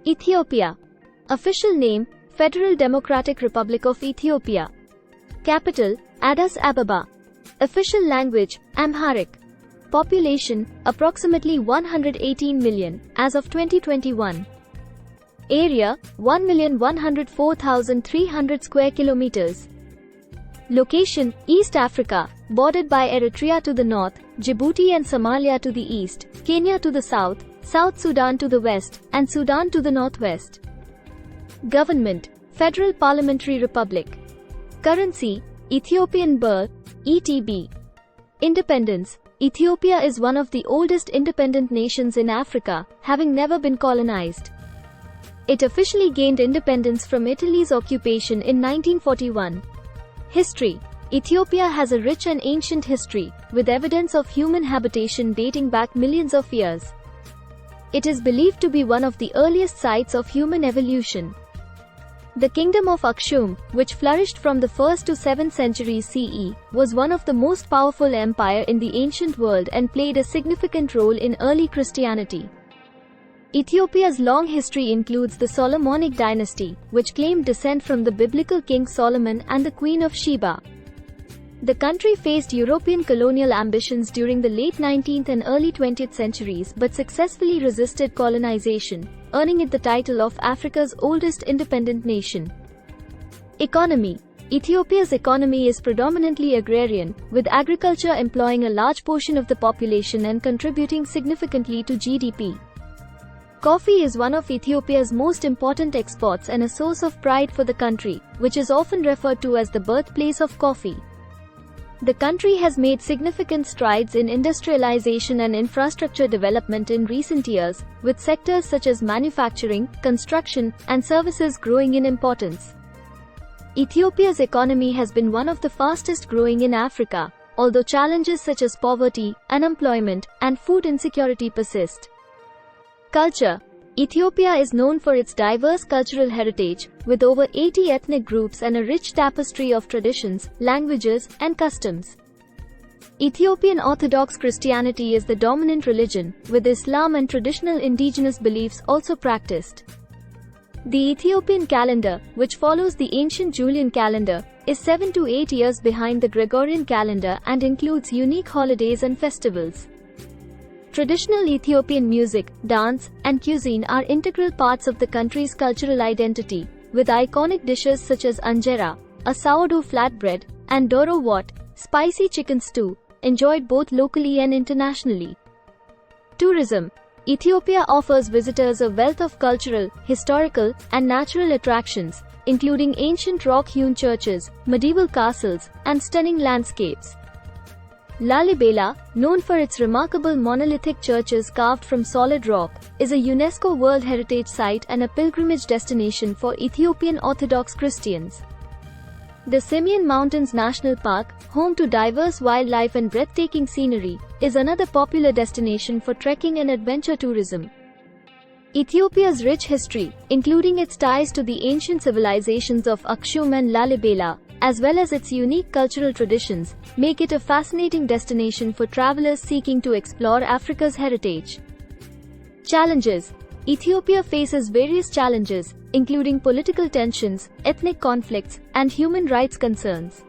Ethiopia. Official name, Federal Democratic Republic of Ethiopia. Capital, Addis Ababa. Official language, Amharic. Population, approximately 118 million, as of 2021. Area, 1,104,300 square kilometers. Location, East Africa, bordered by Eritrea to the north, Djibouti and Somalia to the east, Kenya to the south, South Sudan to the west, and Sudan to the northwest. Government, Federal Parliamentary Republic. Currency, Ethiopian birr, ETB. Independence, Ethiopia is one of the oldest independent nations in Africa, having never been colonized. It officially gained independence from Italy's occupation in 1941. History. Ethiopia has a rich and ancient history, with evidence of human habitation dating back millions of years. It is believed to be one of the earliest sites of human evolution. The kingdom of Aksum, which flourished from the 1st to 7th centuries CE, was one of the most powerful empire in the ancient world and played a significant role in early Christianity. Ethiopia's long history includes the Solomonic dynasty, which claimed descent from the biblical King Solomon and the Queen of Sheba. The country faced European colonial ambitions during the late 19th and early 20th centuries but successfully resisted colonization, earning it the title of Africa's oldest independent nation. Economy. Ethiopia's economy is predominantly agrarian, with agriculture employing a large portion of the population and contributing significantly to GDP. Coffee is one of Ethiopia's most important exports and a source of pride for the country, which is often referred to as the birthplace of coffee. The country has made significant strides in industrialization and infrastructure development in recent years, with sectors such as manufacturing, construction, and services growing in importance. Ethiopia's economy has been one of the fastest growing in Africa, although challenges such as poverty, unemployment, and food insecurity persist. Culture. Ethiopia is known for its diverse cultural heritage, with over 80 ethnic groups and a rich tapestry of traditions, languages, and customs. Ethiopian Orthodox Christianity is the dominant religion, with Islam and traditional indigenous beliefs also practiced. The Ethiopian calendar, which follows the ancient Julian calendar, is 7 to 8 years behind the Gregorian calendar and includes unique holidays and festivals. Traditional Ethiopian music, dance, and cuisine are integral parts of the country's cultural identity, with iconic dishes such as anjera, a sourdough flatbread, and doro wat, spicy chicken stew, enjoyed both locally and internationally. Tourism. Ethiopia offers visitors a wealth of cultural, historical, and natural attractions, including ancient rock-hewn churches, medieval castles, and stunning landscapes. Lalibela, known for its remarkable monolithic churches carved from solid rock, is a UNESCO World Heritage Site and a pilgrimage destination for Ethiopian Orthodox Christians. The Simien Mountains National Park, home to diverse wildlife and breathtaking scenery, is another popular destination for trekking and adventure tourism. Ethiopia's rich history, including its ties to the ancient civilizations of Aksum and Lalibela, as well as its unique cultural traditions, make it a fascinating destination for travelers seeking to explore Africa's heritage. Challenges. Ethiopia faces various challenges, including political tensions, ethnic conflicts, and human rights concerns.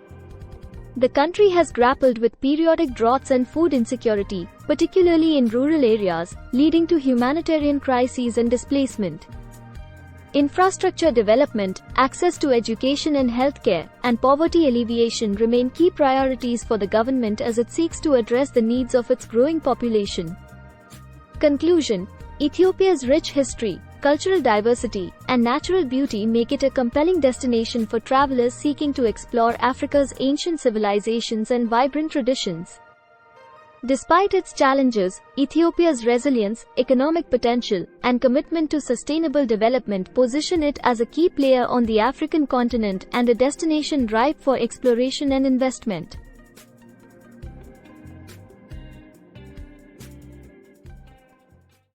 The country has grappled with periodic droughts and food insecurity, particularly in rural areas, leading to humanitarian crises and displacement. Infrastructure development, access to education and healthcare, and poverty alleviation remain key priorities for the government as it seeks to address the needs of its growing population. Conclusion. Ethiopia's rich history, cultural diversity, and natural beauty make it a compelling destination for travelers seeking to explore Africa's ancient civilizations and vibrant traditions. Despite its challenges, Ethiopia's resilience, economic potential, and commitment to sustainable development position it as a key player on the African continent and a destination ripe for exploration and investment.